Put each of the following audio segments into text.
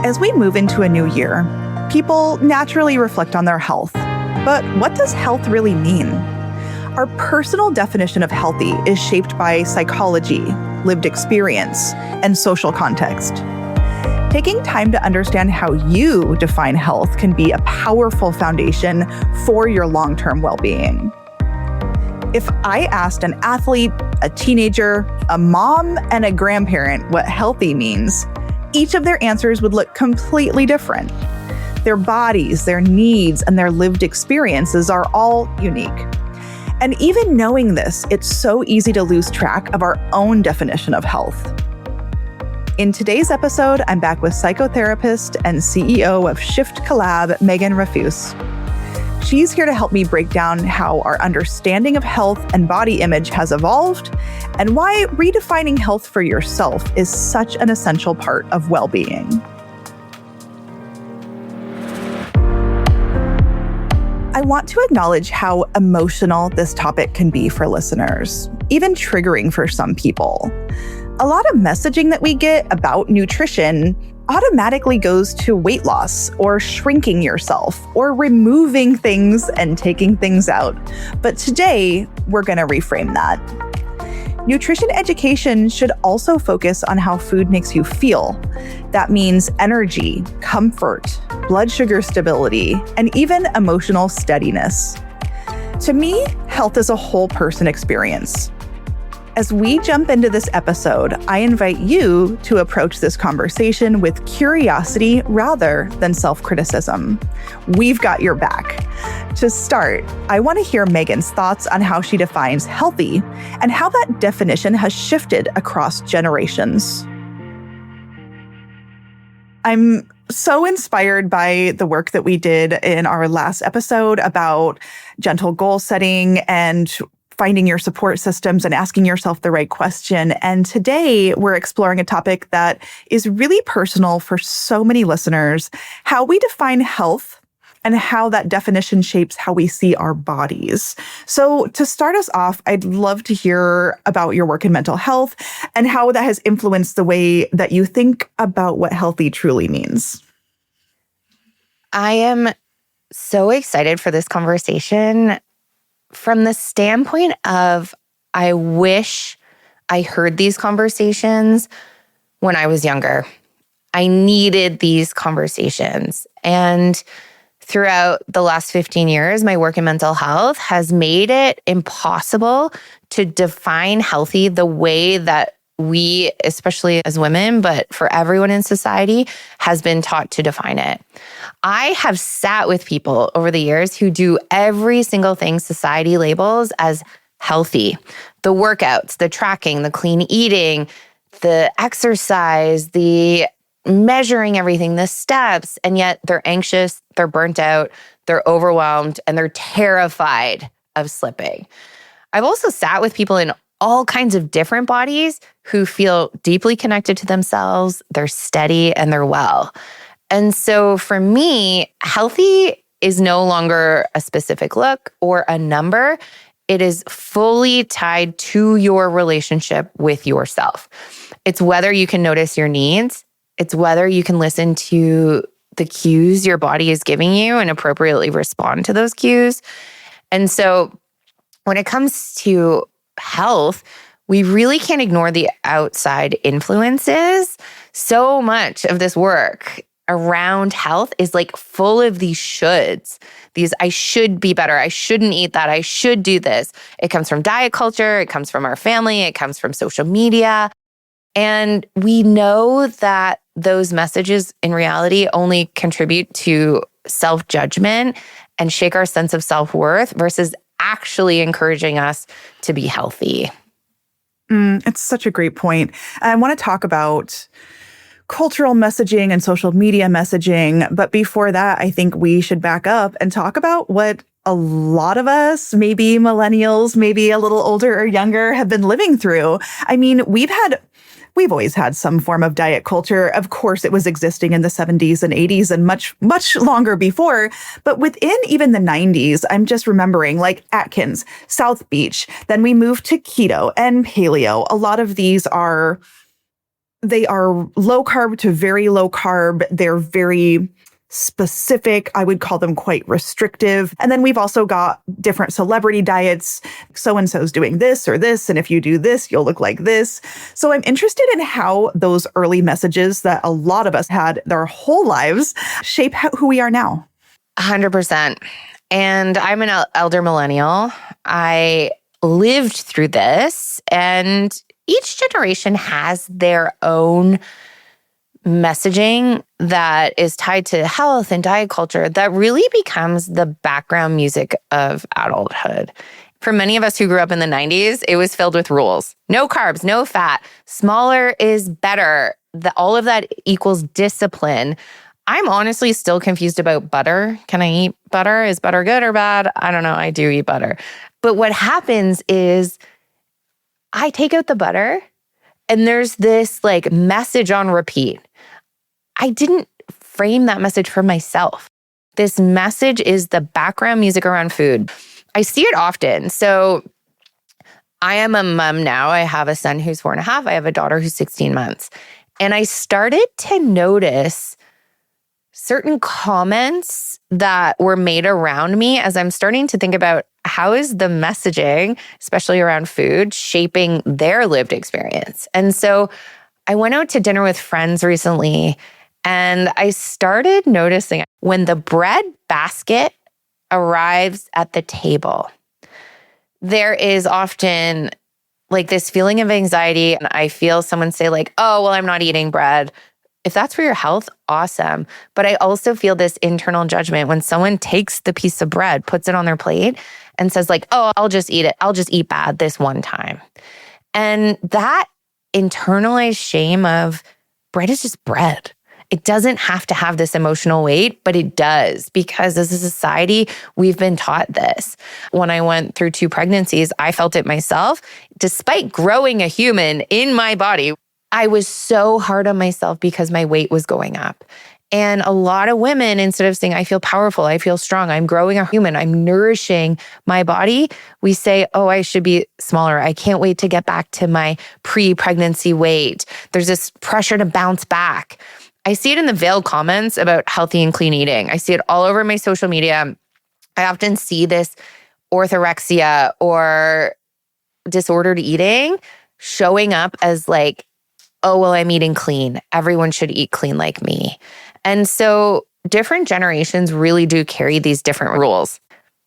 As we move into a new year, people naturally reflect on their health. But what does health really mean? Our personal definition of healthy is shaped by psychology, lived experience, and social context. Taking time to understand how you define health can be a powerful foundation for your long-term well-being. If I asked an athlete, a teenager, a mom, and a grandparent what healthy means, each of their answers would look completely different. Their bodies, their needs, and their lived experiences are all unique. And even knowing this, it's so easy to lose track of our own definition of health. In today's episode, I'm back with psychotherapist and CEO of Shift Collab, Megan Rafus. She's here to help me break down how our understanding of health and body image has evolved and why redefining health for yourself is such an essential part of well-being. I want to acknowledge how emotional this topic can be for listeners, even triggering for some people. A lot of messaging that we get about nutrition automatically goes to weight loss or shrinking yourself or removing things and taking things out. But today, we're going to reframe that. Nutrition education should also focus on how food makes you feel. That means energy, comfort, blood sugar stability, and even emotional steadiness. To me, health is a whole person experience. As we jump into this episode, I invite you to approach this conversation with curiosity rather than self-criticism. We've got your back. To start, I want to hear Megan's thoughts on how she defines healthy and how that definition has shifted across generations. I'm so inspired by the work that we did in our last episode about gentle goal setting and finding your support systems and asking yourself the right question. And today we're exploring a topic that is really personal for so many listeners, how we define health and how that definition shapes how we see our bodies. So to start us off, I'd love to hear about your work in mental health and how that has influenced the way that you think about what healthy truly means. I am so excited for this conversation from the standpoint of I wish I heard these conversations when I was younger. I needed these conversations. And throughout the last 15 years, my work in mental health has made it impossible to define healthy the way that we, especially as women, but for everyone in society, has been taught to define it. I have sat with people over the years who do every single thing society labels as healthy. The workouts, the tracking, the clean eating, the exercise, the measuring everything, the steps, and yet they're anxious, they're burnt out, they're overwhelmed, and they're terrified of slipping. I've also sat with people in all kinds of different bodies who feel deeply connected to themselves, they're steady, and they're well. And so for me, healthy is no longer a specific look or a number. It is fully tied to your relationship with yourself. It's whether you can notice your needs. It's whether you can listen to the cues your body is giving you and appropriately respond to those cues. And so when it comes to health, we really can't ignore the outside influences. So much of this work around health is like full of these shoulds. These, I should be better. I shouldn't eat that. I should do this. It comes from diet culture. It comes from our family. It comes from social media. And we know that those messages in reality only contribute to self-judgment and shake our sense of self-worth versus actually encouraging us to be healthy. It's such a great point. I want to talk about cultural messaging and social media messaging. But before that, I think we should back up and talk about what a lot of us, maybe millennials, maybe a little older or younger, have been living through. I mean, we've always had some form of diet culture. Of course, it was existing in the 70s and 80s and much, much longer before. But within even the 90s, I'm just remembering like Atkins, South Beach. Then we moved to keto and paleo. A lot of these are They are low carb to very low carb. They're very specific. I would call them quite restrictive. And then we've also got different celebrity diets. So-and-so's doing this or this. And if you do this, you'll look like this. So I'm interested in how those early messages that a lot of us had their whole lives shape who we are now. 100%. And I'm an elder millennial. I lived through this, and each generation has their own messaging that is tied to health and diet culture that really becomes the background music of adulthood. For many of us who grew up in the 90s, it was filled with rules. No carbs, no fat, smaller is better. All of that equals discipline. I'm honestly still confused about butter. Can I eat butter? Is butter good or bad? I don't know. I do eat butter. But what happens is I take out the butter and there's this like message on repeat. I didn't frame that message for myself. This message is the background music around food. I see it often. So I am a mom now. I have a son who's 4.5. I have a daughter who's 16 months. And I started to notice certain comments that were made around me as I'm starting to think about how is the messaging, especially around food, shaping their lived experience. And so I went out to dinner with friends recently, and I started noticing when the bread basket arrives at the table, there is often like this feeling of anxiety. And I feel someone say like, oh, well, I'm not eating bread. If that's for your health, awesome. But I also feel this internal judgment when someone takes the piece of bread, puts it on their plate and says like, oh, I'll just eat it. I'll just eat bad this one time. And that internalized shame of bread is just bread. It doesn't have to have this emotional weight, but it does, because as a society, we've been taught this. When I went through 2 pregnancies, I felt it myself. Despite growing a human in my body, I was so hard on myself because my weight was going up. And a lot of women, instead of saying, I feel powerful, I feel strong, I'm growing a human, I'm nourishing my body, we say, oh, I should be smaller. I can't wait to get back to my pre-pregnancy weight. There's this pressure to bounce back. I see it in the veiled comments about healthy and clean eating. I see it all over my social media. I often see this orthorexia or disordered eating showing up as like, oh, well, I'm eating clean. Everyone should eat clean like me. And so different generations really do carry these different rules.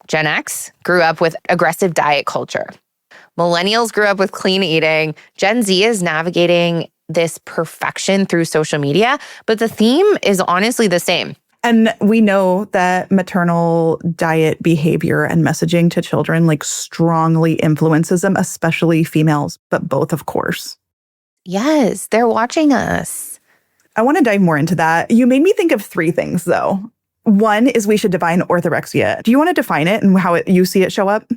Gen X grew up with aggressive diet culture. Millennials grew up with clean eating. Gen Z is navigating this perfection through social media, but the theme is honestly the same. And we know that maternal diet behavior and messaging to children like strongly influences them, especially females, but both, of course. Yes, they're watching us. I want to dive more into that. You made me think of 3 things, though. One is we should define orthorexia. Do you want to define it and how you see it show up?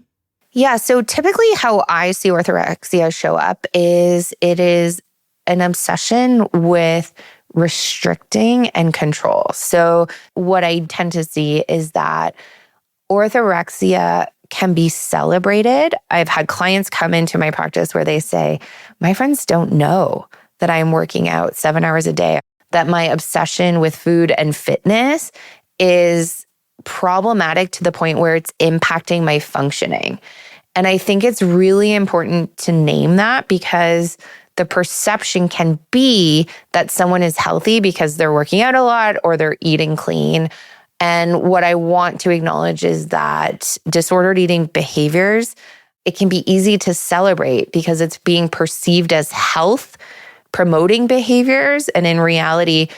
Yeah, so typically how I see orthorexia show up is it is an obsession with restricting and control. So what I tend to see is that orthorexia can be celebrated. I've had clients come into my practice where they say, my friends don't know that I'm working out 7 hours a day, that my obsession with food and fitness is problematic to the point where it's impacting my functioning. And I think it's really important to name that, because the perception can be that someone is healthy because they're working out a lot or they're eating clean. And what I want to acknowledge is that disordered eating behaviors, it can be easy to celebrate because it's being perceived as health promoting behaviors. And in reality,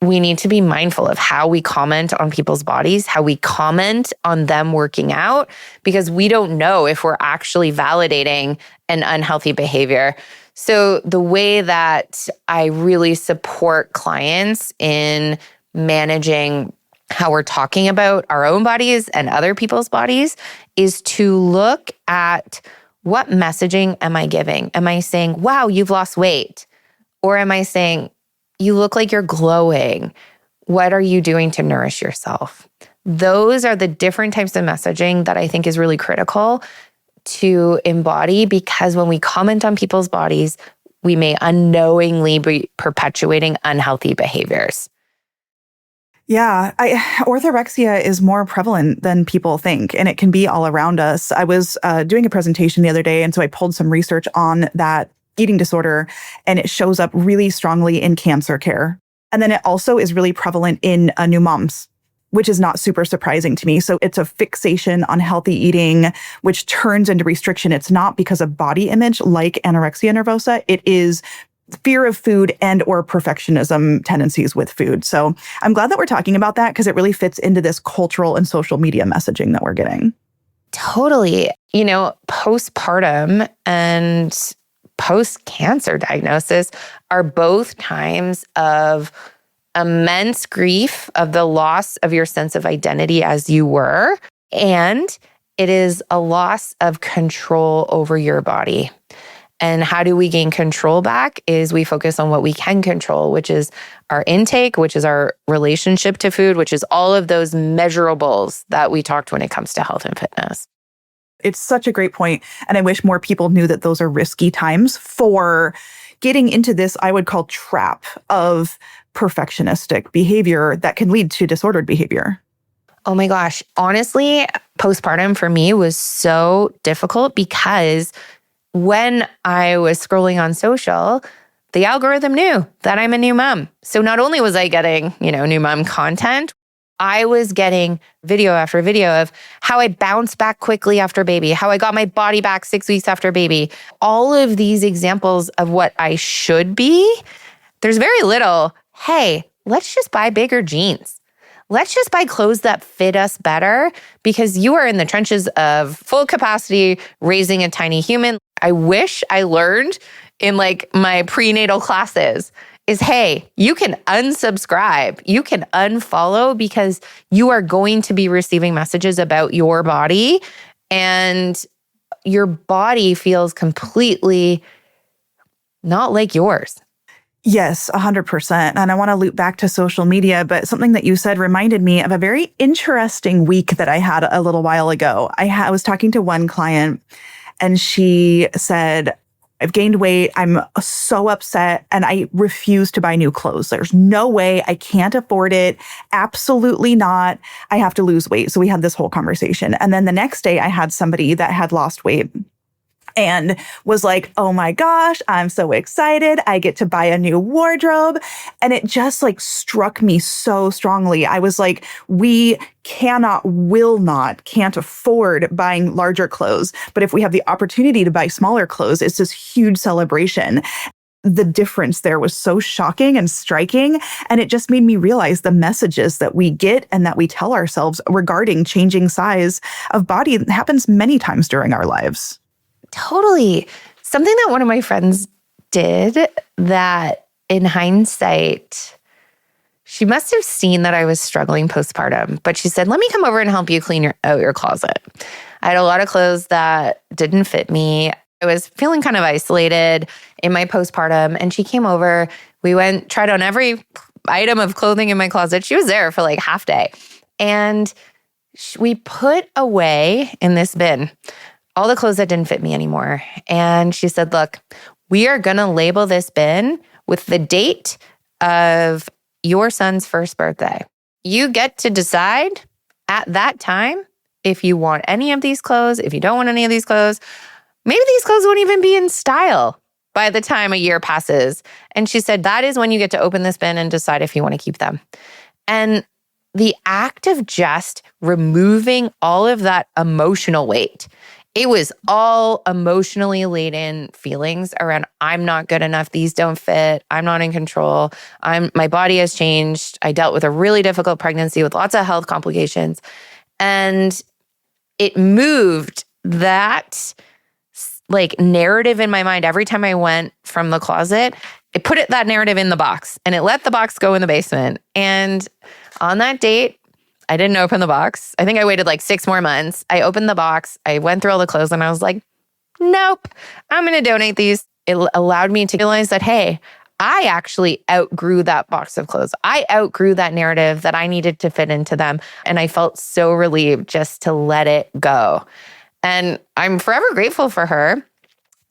we need to be mindful of how we comment on people's bodies, how we comment on them working out, because we don't know if we're actually validating an unhealthy behavior. So the way that I really support clients in managing how we're talking about our own bodies and other people's bodies is to look at what messaging am I giving? Am I saying, wow, you've lost weight? Or am I saying, you look like you're glowing? What are you doing to nourish yourself? Those are the different types of messaging that I think is really critical to embody, because when we comment on people's bodies, we may unknowingly be perpetuating unhealthy behaviors. Yeah, orthorexia is more prevalent than people think, and it can be all around us. I was doing a presentation the other day, and so I pulled some research on that eating disorder, and it shows up really strongly in cancer care. And then it also is really prevalent in new moms, which is not super surprising to me. So it's a fixation on healthy eating, which turns into restriction. It's not because of body image like anorexia nervosa. It is fear of food and or perfectionism tendencies with food. So I'm glad that we're talking about that because it really fits into this cultural and social media messaging that we're getting. Totally. Postpartum and post-cancer diagnosis are both times of immense grief of the loss of your sense of identity as you were. And it is a loss of control over your body. And how do we gain control back is we focus on what we can control, which is our intake, which is our relationship to food, which is all of those measurables that we talked when it comes to health and fitness. It's such a great point. And I wish more people knew that those are risky times for getting into this, I would call, trap of perfectionistic behavior that can lead to disordered behavior. Oh my gosh. Honestly, postpartum for me was so difficult because when I was scrolling on social, the algorithm knew that I'm a new mom. So not only was I getting, new mom content, I was getting video after video of how I bounced back quickly after baby, how I got my body back 6 weeks after baby. All of these examples of what I should be. There's very little, hey, let's just buy bigger jeans. Let's just buy clothes that fit us better because you are in the trenches of full capacity raising a tiny human. I wish I learned in my prenatal classes is, hey, you can unsubscribe, you can unfollow because you are going to be receiving messages about your body and your body feels completely not like yours. Yes, 100%. And I want to loop back to social media, but something that you said reminded me of a very interesting week that I had a little while ago. I was talking to one client and she said, I've gained weight. I'm so upset and I refuse to buy new clothes. There's no way. I can't afford it. Absolutely not. I have to lose weight. So we had this whole conversation. And then the next day I had somebody that had lost weight and was like, oh my gosh, I'm so excited. I get to buy a new wardrobe. And it just struck me so strongly. I was like, we can't afford buying larger clothes. But if we have the opportunity to buy smaller clothes, it's this huge celebration. The difference there was so shocking and striking. And it just made me realize the messages that we get and that we tell ourselves regarding changing size of body happens many times during our lives. Totally. Something that one of my friends did that in hindsight, she must have seen that I was struggling postpartum, but she said, let me come over and help you clean out your closet. I had a lot of clothes that didn't fit me. I was feeling kind of isolated in my postpartum, and she came over. We tried on every item of clothing in my closet. She was there for half day. And we put away in this bin all the clothes that didn't fit me anymore. And she said, look, we are going to label this bin with the date of your son's first birthday. You get to decide at that time if you want any of these clothes, if you don't want any of these clothes. Maybe these clothes won't even be in style by the time a year passes. And she said, that is when you get to open this bin and decide if you want to keep them. And the act of just removing all of that emotional weight, it was all emotionally laden feelings around, I'm not good enough. These don't fit. I'm not in control. My body has changed. I dealt with a really difficult pregnancy with lots of health complications. And it moved that narrative in my mind. Every time I went from the closet, it put that narrative in the box and it let the box go in the basement. And on that date, I didn't open the box. I think I waited 6 more months. I opened the box. I went through all the clothes and I was like, nope, I'm going to donate these. It allowed me to realize that, hey, I actually outgrew that box of clothes. I outgrew that narrative that I needed to fit into them. And I felt so relieved just to let it go. And I'm forever grateful for her.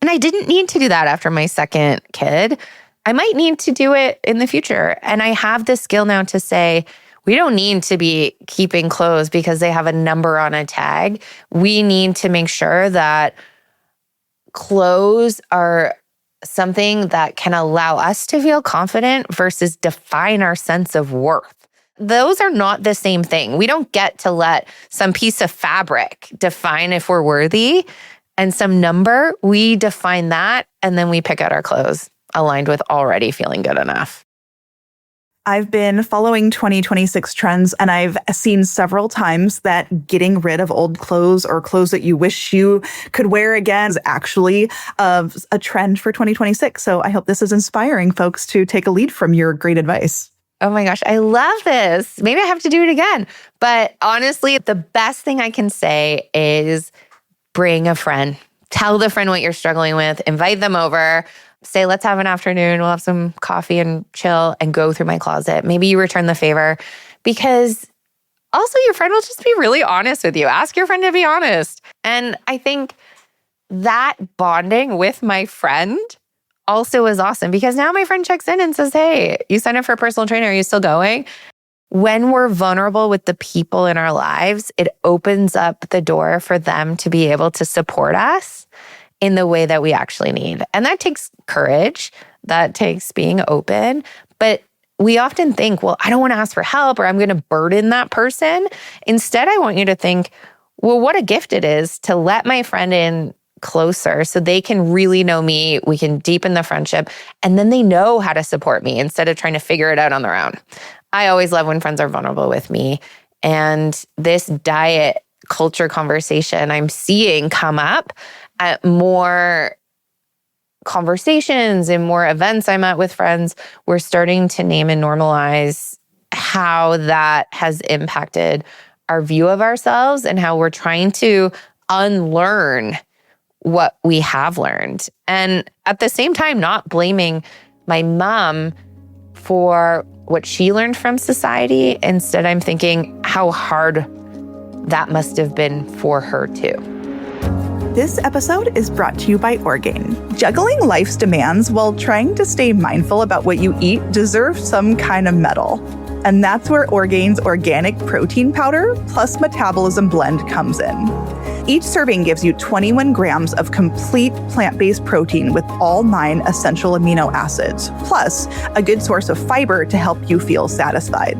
And I didn't need to do that after my second kid. I might need to do it in the future. And I have the skill now to say, we don't need to be keeping clothes because they have a number on a tag. We need to make sure that clothes are something that can allow us to feel confident versus define our sense of worth. Those are not the same thing. We don't get to let some piece of fabric define if we're worthy and some number. We define that and then we pick out our clothes aligned with already feeling good enough. I've been following 2026 trends, and I've seen several times that getting rid of old clothes or clothes that you wish you could wear again is actually a trend for 2026. So I hope this is inspiring folks to take a lead from your great advice. Oh my gosh, I love this. Maybe I have to do it again. But honestly, the best thing I can say is bring a friend. Tell the friend what you're struggling with. Invite them over. Say, let's have an afternoon. We'll have some coffee and chill and go through my closet. Maybe you return the favor because also your friend will just be really honest with you. Ask your friend to be honest. And I think that bonding with my friend also is awesome because now my friend checks in and says, hey, you signed up for a personal trainer. Are you still going? When we're vulnerable with the people in our lives, it opens up the door for them to be able to support us in the way that we actually need. And that takes courage. That takes being open. But we often think, well, I don't want to ask for help or I'm going to burden that person. Instead, I want you to think, well, what a gift it is to let my friend in closer so they can really know me. We can deepen the friendship and then they know how to support me instead of trying to figure it out on their own. I always love when friends are vulnerable with me. And this diet culture conversation I'm seeing come up at more conversations and more events I'm at with friends. We're starting to name and normalize how that has impacted our view of ourselves and how we're trying to unlearn what we have learned. And at the same time, not blaming my mom for what she learned from society. Instead, I'm thinking how hard that must have been for her too. This episode is brought to you by Orgain. Juggling life's demands while trying to stay mindful about what you eat deserves some kind of medal. And that's where Orgain's organic protein powder plus metabolism blend comes in. Each serving gives you 21 grams of complete plant-based protein with all 9 essential amino acids, plus a good source of fiber to help you feel satisfied.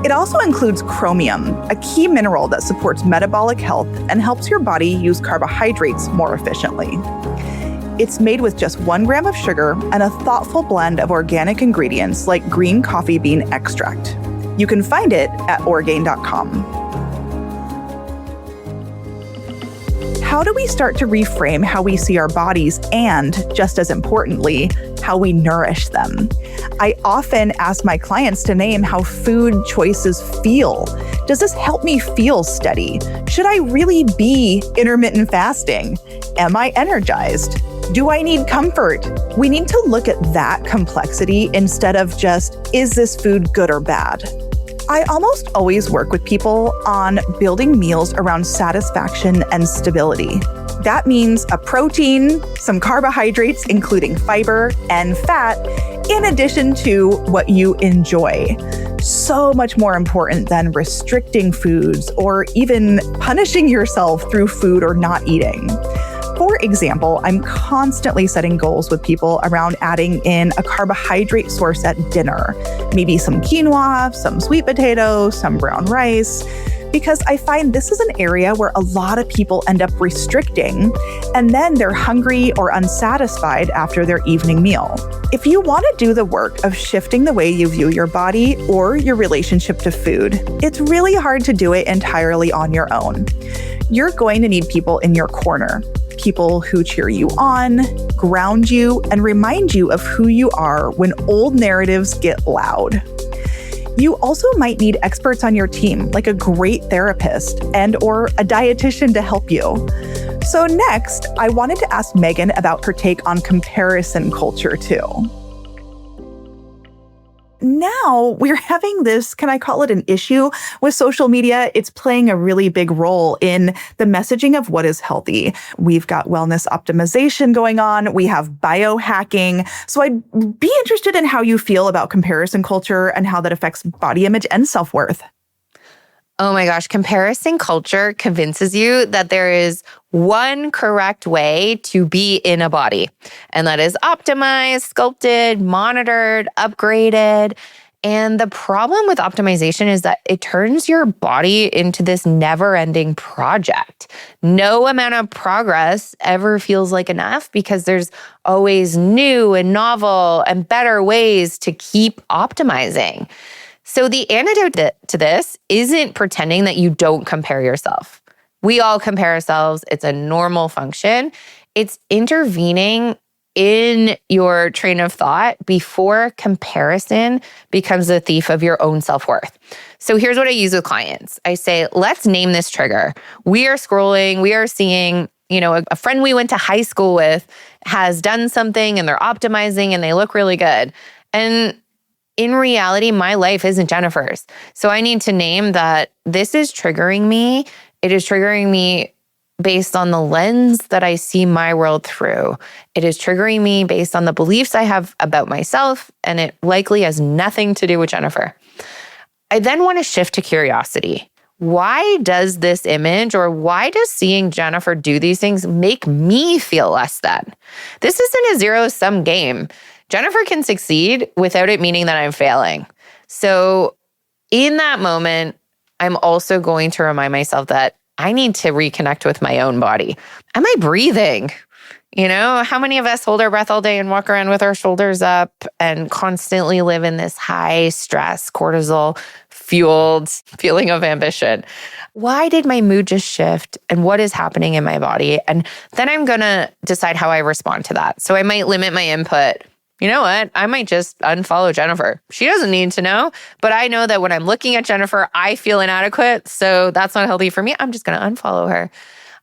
It also includes chromium, a key mineral that supports metabolic health and helps your body use carbohydrates more efficiently. It's made with just 1 gram of sugar and a thoughtful blend of organic ingredients like green coffee bean extract. You can find it at Orgain.com. How do we start to reframe how we see our bodies and, just as importantly, how we nourish them? I often ask my clients to name how food choices feel. Does this help me feel steady? Should I really be intermittent fasting? Am I energized? Do I need comfort? We need to look at that complexity instead of just, is this food good or bad? I almost always work with people on building meals around satisfaction and stability. That means a protein, some carbohydrates, including fiber and fat, in addition to what you enjoy. So much more important than restricting foods or even punishing yourself through food or not eating. For example, I'm constantly setting goals with people around adding in a carbohydrate source at dinner, maybe some quinoa, some sweet potatoes, some brown rice, because I find this is an area where a lot of people end up restricting, and then they're hungry or unsatisfied after their evening meal. If you want to do the work of shifting the way you view your body or your relationship to food, it's really hard to do it entirely on your own. You're going to need people in your corner. People who cheer you on, ground you, and remind you of who you are when old narratives get loud. You also might need experts on your team, like a great therapist and/or a dietitian to help you. So next, I wanted to ask Megan about her take on comparison culture too. now we're having this, can I call it an issue with social media? It's playing a really big role in the messaging of what is healthy. We've got wellness optimization going on. We have biohacking. So I'd be interested in how you feel about comparison culture and how that affects body image and self-worth. Oh my gosh, comparison culture convinces you that there is one correct way to be in a body, and that is optimized, sculpted, monitored, upgraded. And the problem with optimization is that it turns your body into this never-ending project. No amount of progress ever feels like enough because there's always new and novel and better ways to keep optimizing. So the antidote to this isn't pretending that you don't compare yourself. We all compare ourselves. It's a normal function. It's intervening in your train of thought before comparison becomes a thief of your own self-worth. So here's what I use with clients. I say, let's name this trigger. We are scrolling, we are seeing, a friend we went to high school with has done something and they're optimizing and they look really good. And in reality, my life isn't Jennifer's. So I need to name that this is triggering me. It is triggering me based on the lens that I see my world through. It is triggering me based on the beliefs I have about myself, and it likely has nothing to do with Jennifer. I then want to shift to curiosity. Why does this image, or why does seeing Jennifer do these things make me feel less than? This isn't a zero-sum game. Jennifer can succeed without it meaning that I'm failing. So in that moment, I'm also going to remind myself that I need to reconnect with my own body. Am I breathing? How many of us hold our breath all day and walk around with our shoulders up and constantly live in this high stress, cortisol fueled feeling of ambition? Why did my mood just shift, and what is happening in my body? And then I'm going to decide how I respond to that. So I might limit my input. You know what? I might just unfollow Jennifer. She doesn't need to know, but I know that when I'm looking at Jennifer, I feel inadequate. So that's not healthy for me. I'm just going to unfollow her.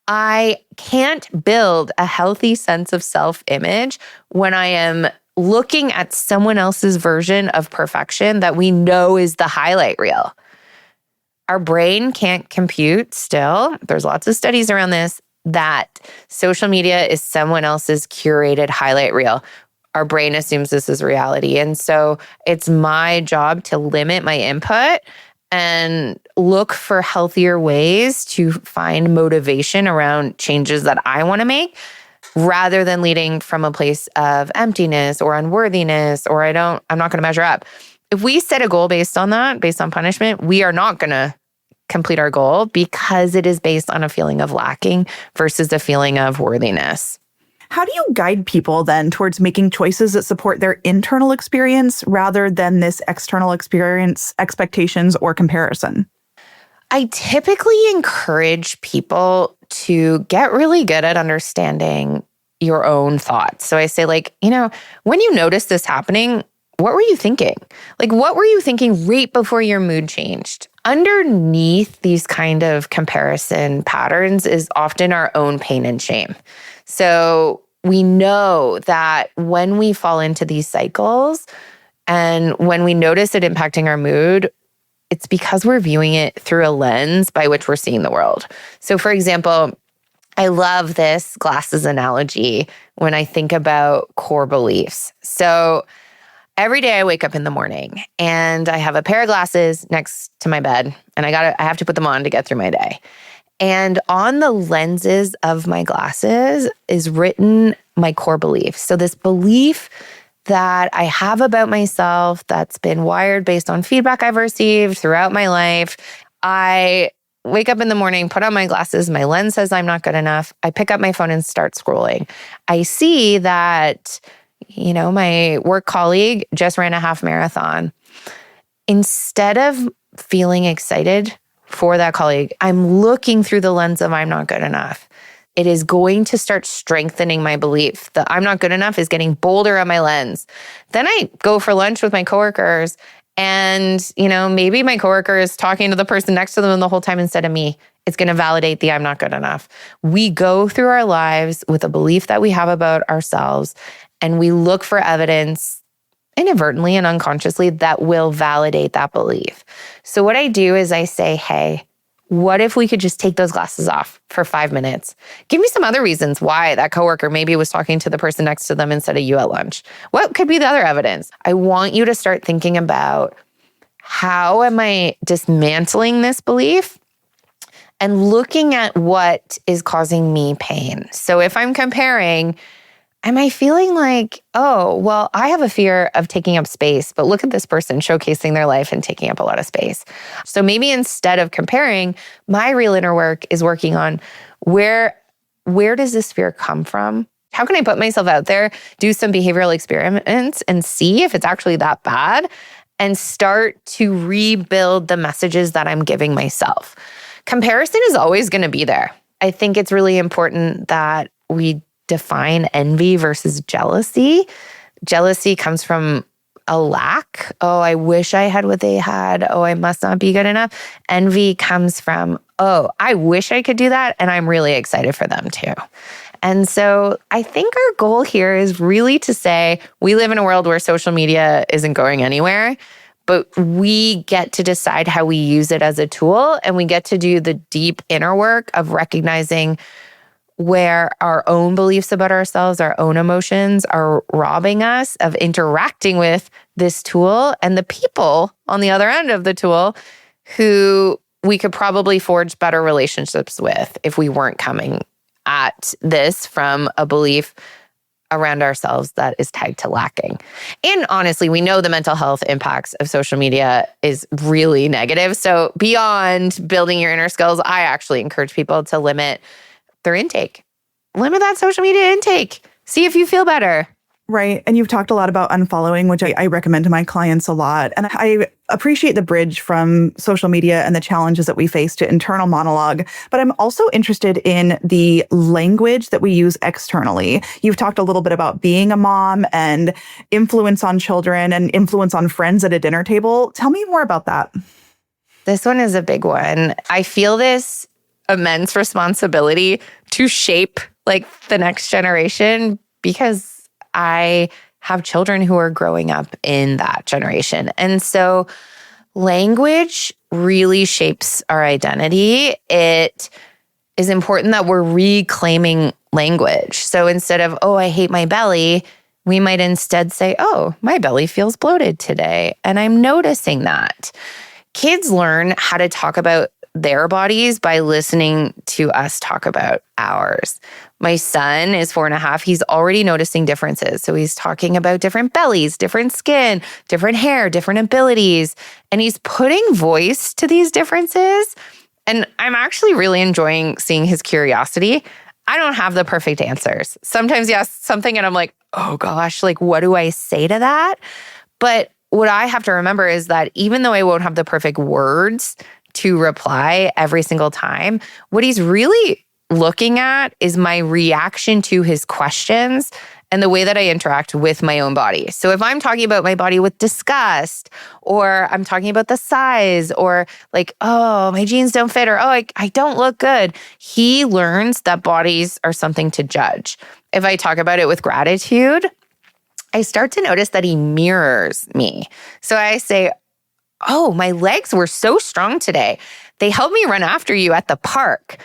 I can't build a healthy sense of self-image when I am looking at someone else's version of perfection that we know is the highlight reel. Our brain can't compute still. There's lots of studies around this, that social media is someone else's curated highlight reel. Our brain assumes this is reality. And so it's my job to limit my input and look for healthier ways to find motivation around changes that I want to make, rather than leading from a place of emptiness or unworthiness, or I'm not going to measure up. If we set a goal based on that, based on punishment, we are not going to complete our goal because it is based on a feeling of lacking versus a feeling of worthiness. How do you guide people then towards making choices that support their internal experience rather than this external experience, expectations, or comparison? I typically encourage people to get really good at understanding your own thoughts. So I say, when you notice this happening, what were you thinking? What were you thinking right before your mood changed? Underneath these kind of comparison patterns is often our own pain and shame. So we know that when we fall into these cycles and when we notice it impacting our mood, it's because we're viewing it through a lens by which we're seeing the world. So for example, I love this glasses analogy when I think about core beliefs. So every day I wake up in the morning and I have a pair of glasses next to my bed, and I have to put them on to get through my day. And on the lenses of my glasses is written my core beliefs. So this belief that I have about myself that's been wired based on feedback I've received throughout my life. I wake up in the morning, put on my glasses, my lens says I'm not good enough. I pick up my phone and start scrolling. I see that, my work colleague just ran a half marathon. Instead of feeling excited for that colleague, I'm looking through the lens of I'm not good enough. It is going to start strengthening my belief that I'm not good enough is getting bolder on my lens. Then I go for lunch with my coworkers, and maybe my coworker is talking to the person next to them the whole time instead of me. It's going to validate the I'm not good enough. We go through our lives with a belief that we have about ourselves, and we look for evidence inadvertently and unconsciously that will validate that belief. So what I do is I say, hey, what if we could just take those glasses off for 5 minutes? Give me some other reasons why that coworker maybe was talking to the person next to them instead of you at lunch. What could be the other evidence? I want you to start thinking about, how am I dismantling this belief and looking at what is causing me pain? So if I'm comparing, am I feeling like, oh, well, I have a fear of taking up space, but look at this person showcasing their life and taking up a lot of space. So maybe instead of comparing, my real inner work is working on where does this fear come from? How can I put myself out there, do some behavioral experiments and see if it's actually that bad, and start to rebuild the messages that I'm giving myself. Comparison is always going to be there. I think it's really important that we define envy versus jealousy. Jealousy comes from a lack. Oh, I wish I had what they had. Oh, I must not be good enough. Envy comes from, oh, I wish I could do that, and I'm really excited for them too. And so I think our goal here is really to say, we live in a world where social media isn't going anywhere, but we get to decide how we use it as a tool, and we get to do the deep inner work of recognizing where our own beliefs about ourselves, our own emotions are robbing us of interacting with this tool and the people on the other end of the tool who we could probably forge better relationships with if we weren't coming at this from a belief around ourselves that is tied to lacking. And honestly, we know the mental health impacts of social media is really negative. So beyond building your inner skills, I actually encourage people to limit their intake. Limit that social media intake. See if you feel better. Right. And you've talked a lot about unfollowing, which I recommend to my clients a lot. And I appreciate the bridge from social media and the challenges that we face to internal monologue. But I'm also interested in the language that we use externally. You've talked a little bit about being a mom and influence on children and influence on friends at a dinner table. Tell me more about that. This one is a big one. I feel this immense responsibility to shape like the next generation because I have children who are growing up in that generation. And so language really shapes our identity. It is important that we're reclaiming language. So instead of, oh, I hate my belly, we might instead say, oh, my belly feels bloated today. And I'm noticing that. Kids learn how to talk about their bodies by listening to us talk about ours. My son is 4.5. He's already noticing differences. So he's talking about different bellies, different skin, different hair, different abilities. And he's putting voice to these differences. And I'm actually really enjoying seeing his curiosity. I don't have the perfect answers. Sometimes he asks something and I'm like, oh gosh, like what do I say to that? But what I have to remember is that even though I won't have the perfect words to reply every single time, what he's really looking at is my reaction to his questions and the way that I interact with my own body. So if I'm talking about my body with disgust, or I'm talking about the size, or like, oh, my jeans don't fit, or oh, I don't look good, he learns that bodies are something to judge. If I talk about it with gratitude, I start to notice that he mirrors me. So I say, oh, my legs were so strong today. They helped me run after you at the park.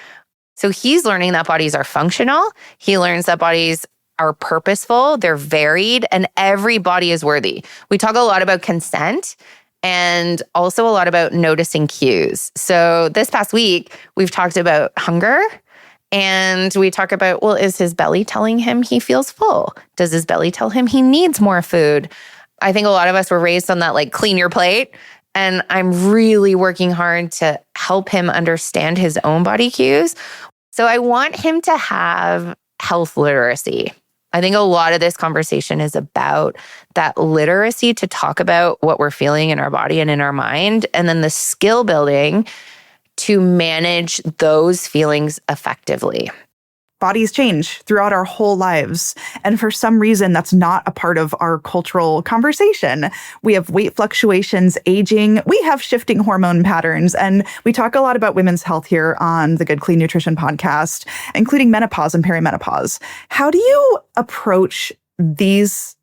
So he's learning that bodies are functional. He learns that bodies are purposeful, they're varied, and every body is worthy. We talk a lot about consent and also a lot about noticing cues. So this past week, we've talked about hunger. And we talk about, well, is his belly telling him he feels full? Does his belly tell him he needs more food? I think a lot of us were raised on that, like, clean your plate. And I'm really working hard to help him understand his own body cues. So I want him to have health literacy. I think a lot of this conversation is about that literacy to talk about what we're feeling in our body and in our mind, and then the skill building to manage those feelings effectively. Bodies change throughout our whole lives. And for some reason, that's not a part of our cultural conversation. We have weight fluctuations, aging, we have shifting hormone patterns. And we talk a lot about women's health here on the Good Clean Nutrition podcast, including menopause and perimenopause. How do you approach these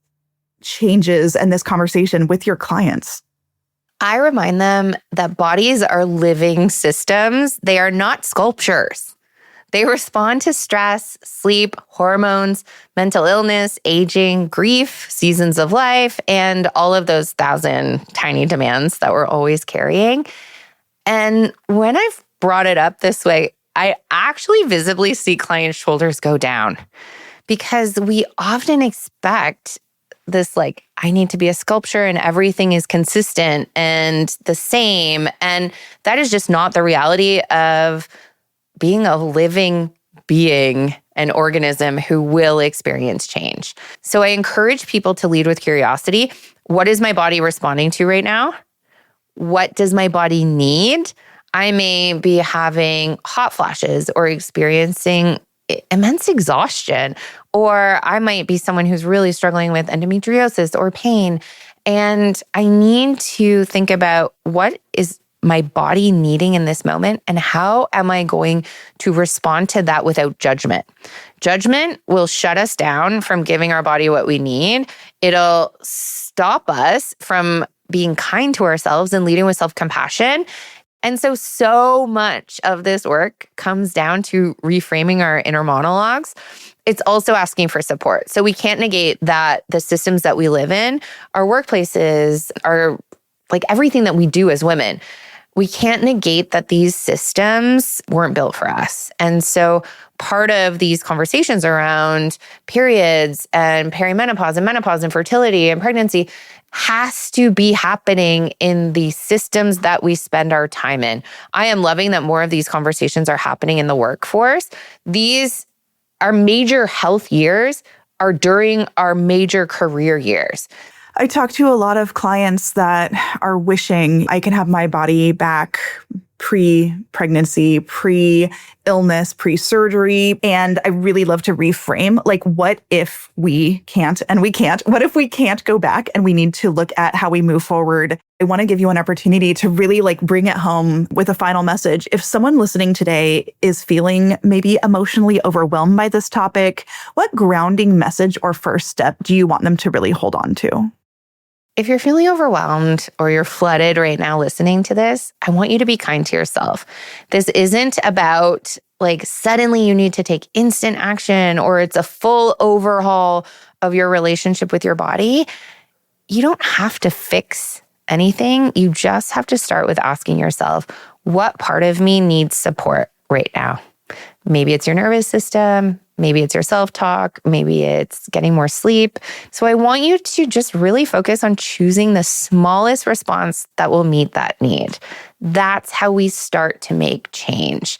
changes and this conversation with your clients? I remind them that bodies are living systems. They are not sculptures. They respond to stress, sleep, hormones, mental illness, aging, grief, seasons of life, and all of those 1,000 tiny demands that we're always carrying. And when I've brought it up this way, I actually visibly see clients' shoulders go down because we often expect this I need to be a sculpture and everything is consistent and the same. And that is just not the reality of being a living being, an organism who will experience change. So I encourage people to lead with curiosity. What is my body responding to right now? What does my body need? I may be having hot flashes or experiencing immense exhaustion, or I might be someone who's really struggling with endometriosis or pain. And I need to think about what is my body needing in this moment and how am I going to respond to that without judgment. Judgment will shut us down from giving our body what we need. It'll stop us from being kind to ourselves and leading with self-compassion. And so much of this work comes down to reframing our inner monologues. It's also asking for support. So we can't negate that the systems that we live in, our workplaces, our everything that we do as women, we can't negate that these systems weren't built for us. And so part of these conversations around periods and perimenopause and menopause and fertility and pregnancy has to be happening in the systems that we spend our time in. I am loving that more of these conversations are happening in the workforce. Our major health years are during our major career years. I talk to a lot of clients that are wishing I can have my body back pre-pregnancy, pre-illness, pre-surgery. And I really love to reframe, what if we can't and we can't? What if we can't go back and we need to look at how we move forward? I want to give you an opportunity to really bring it home with a final message. If someone listening today is feeling maybe emotionally overwhelmed by this topic, what grounding message or first step do you want them to really hold on to? If you're feeling overwhelmed or you're flooded right now listening to this, I want you to be kind to yourself. This isn't about suddenly you need to take instant action or it's a full overhaul of your relationship with your body. You don't have to fix anything. You just have to start with asking yourself, what part of me needs support right now? Maybe it's your nervous system. Maybe it's your self-talk. Maybe it's getting more sleep. So I want you to just really focus on choosing the smallest response that will meet that need. That's how we start to make change.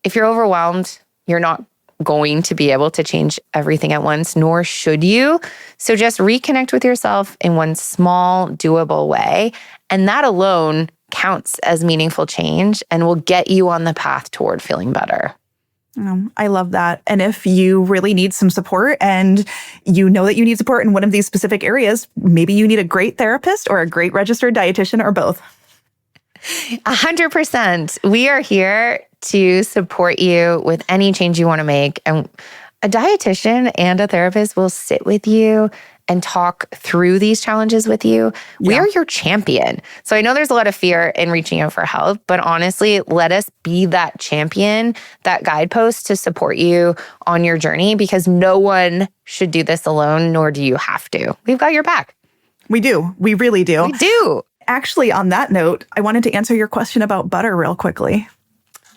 If you're overwhelmed, you're not going to be able to change everything at once, nor should you. So just reconnect with yourself in one small, doable way. And that alone counts as meaningful change and will get you on the path toward feeling better. I love that. And if you really need some support and you know that you need support in one of these specific areas, maybe you need a great therapist or a great registered dietitian or both. 100%. We are here to support you with any change you want to make. And a dietitian and a therapist will sit with you and talk through these challenges with you. Yeah. We are your champion. So I know there's a lot of fear in reaching out for help, but honestly, let us be that champion, that guidepost to support you on your journey, because no one should do this alone, nor do you have to. We've got your back. We do. We really do. We do. Actually, on that note, I wanted to answer your question about butter real quickly.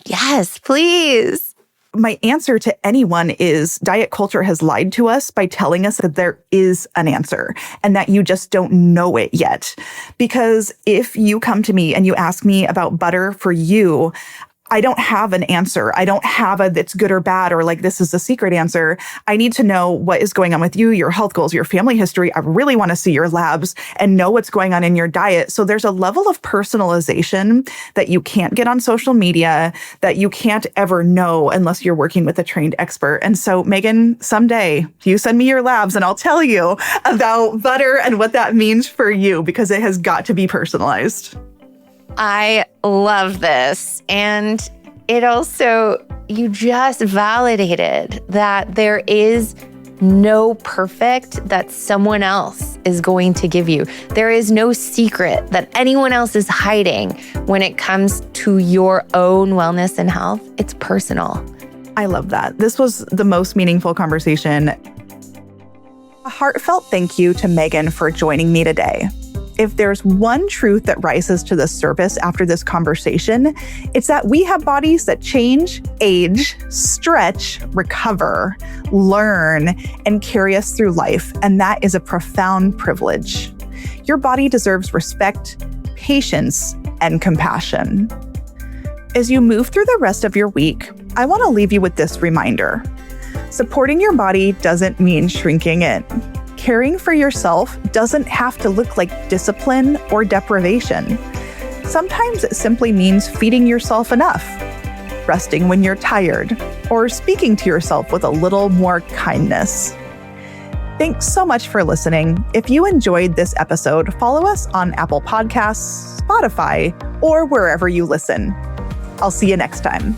Yes, please. My answer to anyone is diet culture has lied to us by telling us that there is an answer and that you just don't know it yet. Because if you come to me and you ask me about butter for you, I don't have an answer. I don't have a that's good or bad or this is a secret answer. I need to know what is going on with you, your health goals, your family history. I really want to see your labs and know what's going on in your diet. So there's a level of personalization that you can't get on social media, that you can't ever know unless you're working with a trained expert. And so, Megan, someday you send me your labs and I'll tell you about butter and what that means for you, because it has got to be personalized. I love this. And it also, you just validated that there is no perfect that someone else is going to give you. There is no secret that anyone else is hiding when it comes to your own wellness and health. It's personal. I love that. This was the most meaningful conversation. A heartfelt thank you to Megan for joining me today. If there's one truth that rises to the surface after this conversation, it's that we have bodies that change, age, stretch, recover, learn, and carry us through life. And that is a profound privilege. Your body deserves respect, patience, and compassion. As you move through the rest of your week, I want to leave you with this reminder. Supporting your body doesn't mean shrinking it. Caring for yourself doesn't have to look like discipline or deprivation. Sometimes it simply means feeding yourself enough, resting when you're tired, or speaking to yourself with a little more kindness. Thanks so much for listening. If you enjoyed this episode, follow us on Apple Podcasts, Spotify, or wherever you listen. I'll see you next time.